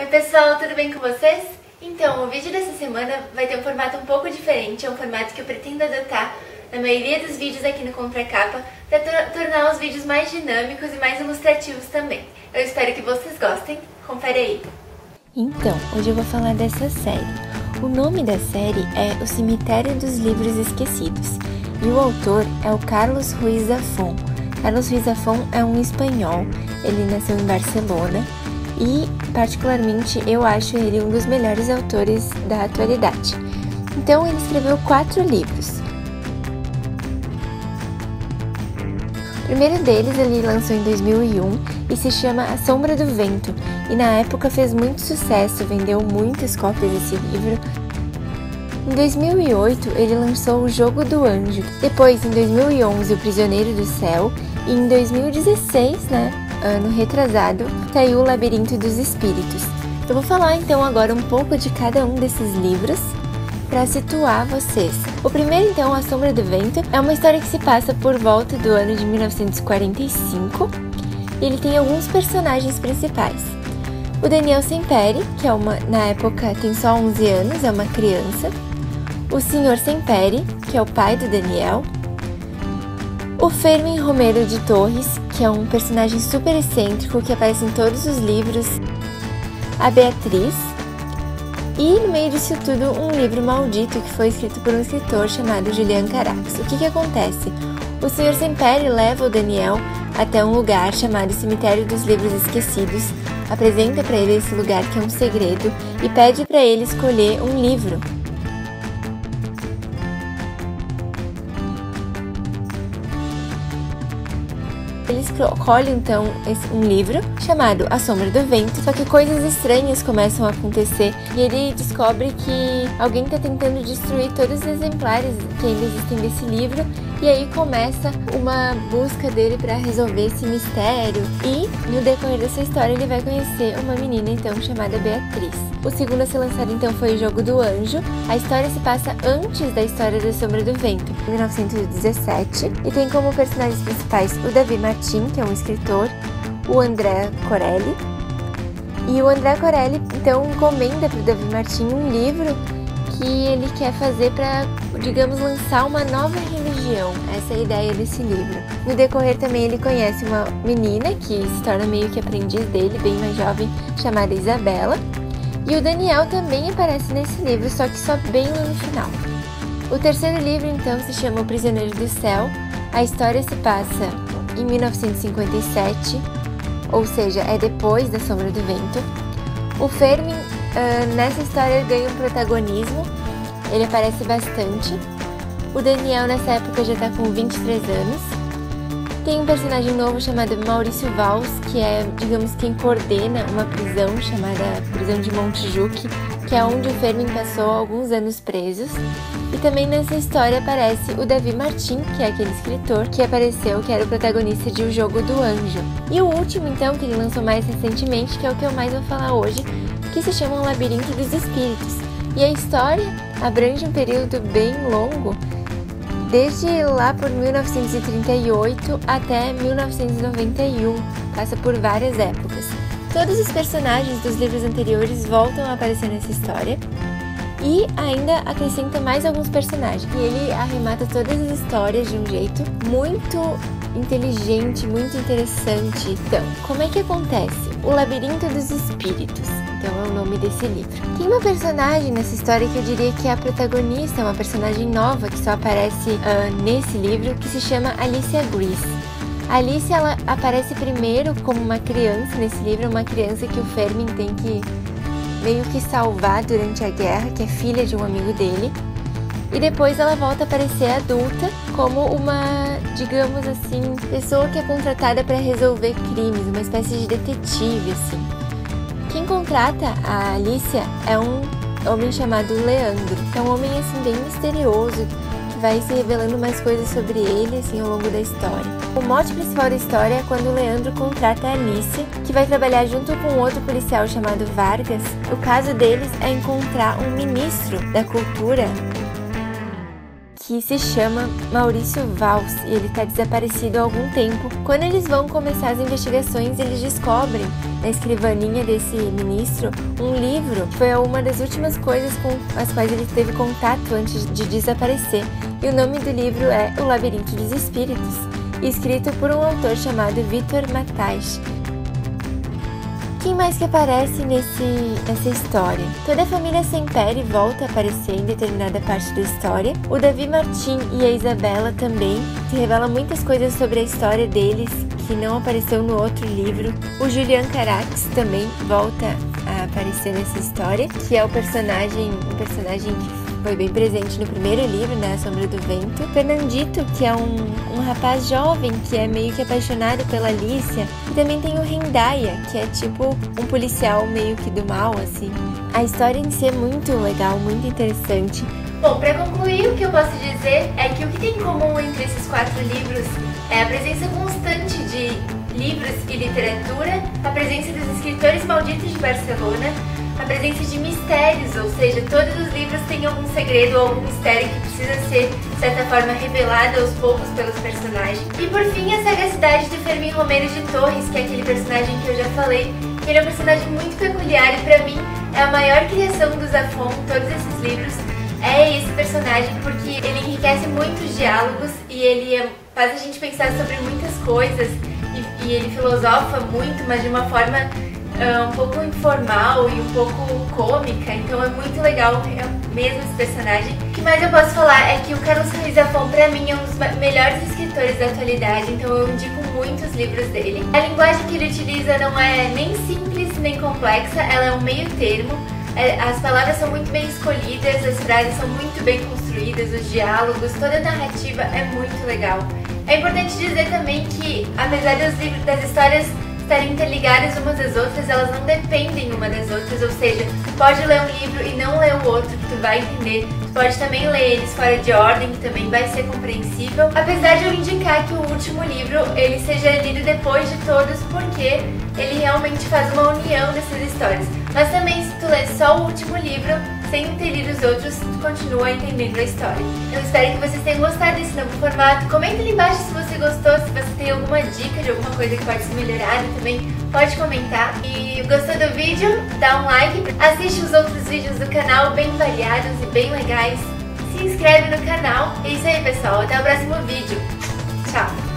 Oi pessoal, tudo bem com vocês? Então, o vídeo dessa semana vai ter um formato um pouco diferente, é um formato que eu pretendo adotar na maioria dos vídeos aqui no Compracapa para tornar os vídeos mais dinâmicos e mais ilustrativos também. Eu espero que vocês gostem, confere aí! Então, hoje eu vou falar dessa série. O nome da série é O Cemitério dos Livros Esquecidos e o autor é o Carlos Ruiz Zafón. Carlos Ruiz Zafón é um espanhol, ele nasceu em Barcelona e, particularmente, eu acho ele um dos melhores autores da atualidade. Então, ele escreveu 4 livros. O primeiro deles ele lançou em 2001 e se chama A Sombra do Vento, e na época fez muito sucesso, vendeu muitas cópias desse livro. Em 2008 ele lançou O Jogo do Anjo, depois em 2011 O Prisioneiro do Céu e em 2016, ano retrasado, saiu O Labirinto dos Espíritos. Eu vou falar então agora um pouco de cada um desses livros para situar vocês. O primeiro então, A Sombra do Vento, é uma história que se passa por volta do ano de 1945 e ele tem alguns personagens principais. O Daniel Semperi, que na época tem só 11 anos, é uma criança. O Sr. Semperi, que é o pai do Daniel. O Fermín Romero de Torres, que é um personagem super excêntrico que aparece em todos os livros. A Beatriz. E no meio disso tudo, um livro maldito que foi escrito por um escritor chamado Julian Carax. O que acontece? O Sr. Semperi leva o Daniel até um lugar chamado Cemitério dos Livros Esquecidos, apresenta para ele esse lugar que é um segredo e pede para ele escolher um livro. Ele escolhe então um livro chamado A Sombra do Vento, só que coisas estranhas começam a acontecer e ele descobre que alguém está tentando destruir todos os exemplares que ainda existem desse livro, e aí começa uma busca dele para resolver esse mistério, e no decorrer dessa história ele vai conhecer uma menina então chamada Beatriz. O segundo a ser lançado então foi O Jogo do Anjo. A história se passa antes da história da Sombra do Vento, em 1917, e tem como personagens principais o David Martin, que é um escritor, o André Corelli. E o André Corelli então encomenda para o David Martin um livro que ele quer fazer para, digamos, lançar uma nova religião. Essa é a ideia desse livro. No decorrer também ele conhece uma menina que se torna meio que aprendiz dele, bem mais jovem, chamada Isabela. E o Daniel também aparece nesse livro, só que só bem lá no final. O terceiro livro então se chama O Prisioneiro do Céu. A história se passa em 1957, ou seja, é depois da Sombra do Vento. O Fermín nessa história ganha um protagonismo, ele aparece bastante. O Daniel nessa época já está com 23 anos. Tem um personagem novo chamado Maurício Valls, que é, digamos, quem coordena uma prisão chamada Prisão de Montjuic, que é onde o Fermín passou alguns anos presos. E também nessa história aparece o David Martin, que é aquele escritor que apareceu, que era o protagonista de O Jogo do Anjo. E o último, então, que ele lançou mais recentemente, que é o que eu mais vou falar hoje, que se chama O Labirinto dos Espíritos. E a história abrange um período bem longo, desde lá por 1938 até 1991, passa por várias épocas. Todos os personagens dos livros anteriores voltam a aparecer nessa história e ainda acrescenta mais alguns personagens. E ele arremata todas as histórias de um jeito muito inteligente, muito interessante. Então, como é que acontece? O Labirinto dos Espíritos, então é o nome desse livro. Tem uma personagem nessa história que eu diria que é a protagonista, uma personagem nova que só aparece nesse livro, que se chama Alicia Grease. A Alicia, ela aparece primeiro como uma criança nesse livro, uma criança que o Fermín tem que meio que salvar durante a guerra, que é filha de um amigo dele. E depois ela volta a aparecer adulta como uma, digamos assim, pessoa que é contratada para resolver crimes, uma espécie de detetive, assim. Quem contrata a Alicia é um homem chamado Leandro, que é um homem, assim, bem misterioso, que vai se revelando mais coisas sobre ele, assim, ao longo da história. O mote principal da história é quando o Leandro contrata a Alicia, que vai trabalhar junto com outro policial chamado Vargas. O caso deles é encontrar um ministro da cultura que se chama Maurício Valls e ele está desaparecido há algum tempo. Quando eles vão começar as investigações, eles descobrem na escrivaninha desse ministro um livro que foi uma das últimas coisas com as quais ele teve contato antes de desaparecer. E o nome do livro é O Labirinto dos Espíritos, escrito por um autor chamado Victor Mattachio. Quem mais que aparece nessa história? Toda a família Semperi volta a aparecer em determinada parte da história. O Davi Martin e a Isabela também. Se revela muitas coisas sobre a história deles que não apareceu no outro livro. O Julian Carax também volta a aparecer nessa história, que é um personagem que foi bem presente no primeiro livro, né, A Sombra do Vento. Fernandito, que é um rapaz jovem que é meio que apaixonado pela Alicia. E também tem o Rendaia, que é tipo um policial meio que do mal, assim. A história em si é muito legal, muito interessante. Bom, para concluir, o que eu posso dizer é que o que tem em comum entre esses 4 livros é a presença constante de livros e literatura, a presença dos escritores malditos de Barcelona, a presença de mistérios, ou seja, todos os livros têm algum segredo ou algum mistério que precisa ser, de certa forma, revelado aos poucos pelos personagens. E por fim, a sagacidade de Fermín Romero de Torres, que é aquele personagem que eu já falei, que ele é um personagem muito peculiar e pra mim é a maior criação do Zafón em todos esses livros. É esse personagem porque ele enriquece muito os diálogos e ele faz a gente pensar sobre muitas coisas e ele filosofa muito, mas de uma forma um pouco informal e um pouco cômica, então é muito legal mesmo esse personagem. O que mais eu posso falar é que o Carlos Ruiz Zafón pra mim é um dos melhores escritores da atualidade, então eu indico muito os livros dele. A linguagem que ele utiliza não é nem simples nem complexa, ela é um meio termo. As palavras são muito bem escolhidas, as frases são muito bem construídas, os diálogos, toda a narrativa é muito legal. É importante dizer também que, apesar das histórias estarem interligadas umas das outras, elas não dependem uma das outras, ou seja, tu pode ler um livro e não ler o outro, que tu vai entender. Tu pode também ler eles fora de ordem, que também vai ser compreensível. Apesar de eu indicar que o último livro ele seja lido depois de todos, porque ele realmente faz uma união dessas histórias. Mas também, se tu ler só o último livro, sem ter lido os outros, tu continua entendendo a história. Eu espero que vocês tenham gostado desse novo formato. Comenta ali embaixo se você gostou, se você tem alguma dica de alguma coisa que pode ser melhorada também, pode comentar. E gostou do vídeo? Dá um like, assiste os outros vídeos do canal bem variados e bem legais. Se inscreve no canal. É isso aí, pessoal. Até o próximo vídeo. Tchau!